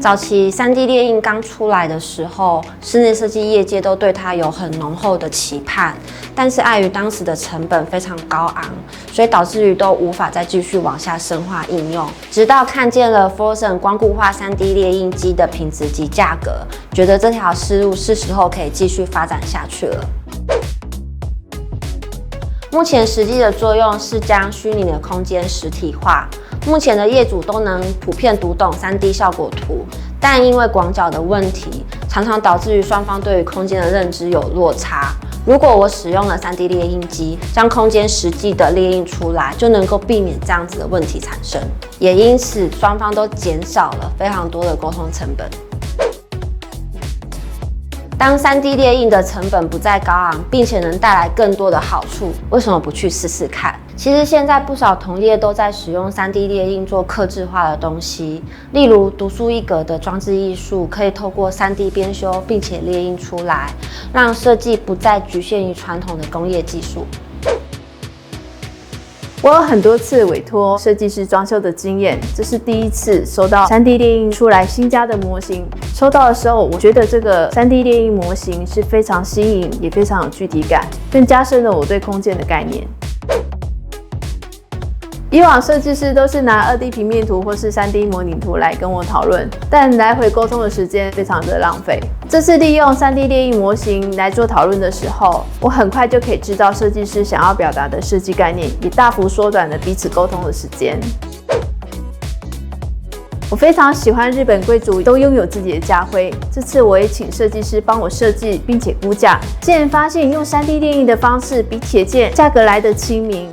早期 3D 列印刚出来的时候，室内设计业界都对它有很浓厚的期盼，但是碍于当时的成本非常高昂，所以导致于都无法再继续往下深化应用。直到看见了 Phorsen 光固化 3D 列印机的品质及价格，觉得这条思路是时候可以继续发展下去了。目前实际的作用是将虚拟的空间实体化。目前的业主都能普遍读懂 3D 效果图，但因为广角的问题，常常导致于双方对于空间的认知有落差。如果我使用了 3D 列印机，将空间实际的列印出来，就能够避免这样子的问题产生，也因此双方都减少了非常多的沟通成本。当 3D 列印的成本不再高昂，并且能带来更多的好处，为什么不去试试看？其实现在不少同业都在使用 3D 列印做客制化的东西，例如独树一格的装置艺术，可以透过 3D 编修并且列印出来，让设计不再局限于传统的工业技术。我有很多次委托设计师装修的经验，这是第一次收到 3D 列印出来新家的模型。收到的时候，我觉得这个 3D 列印模型是非常新颖，也非常有具体感，更加深了我对空间的概念。以往设计师都是拿2D 平面图或是3D 模拟图来跟我讨论，但来回沟通的时间非常的浪费。这次利用 3D 列印模型来做讨论的时候，我很快就可以知道设计师想要表达的设计概念，也大幅缩短了彼此沟通的时间。我非常喜欢日本贵族都拥有自己的家徽，这次我也请设计师帮我设计并且估价，竟然发现用 3D 列印的方式比铁件价格来得亲民。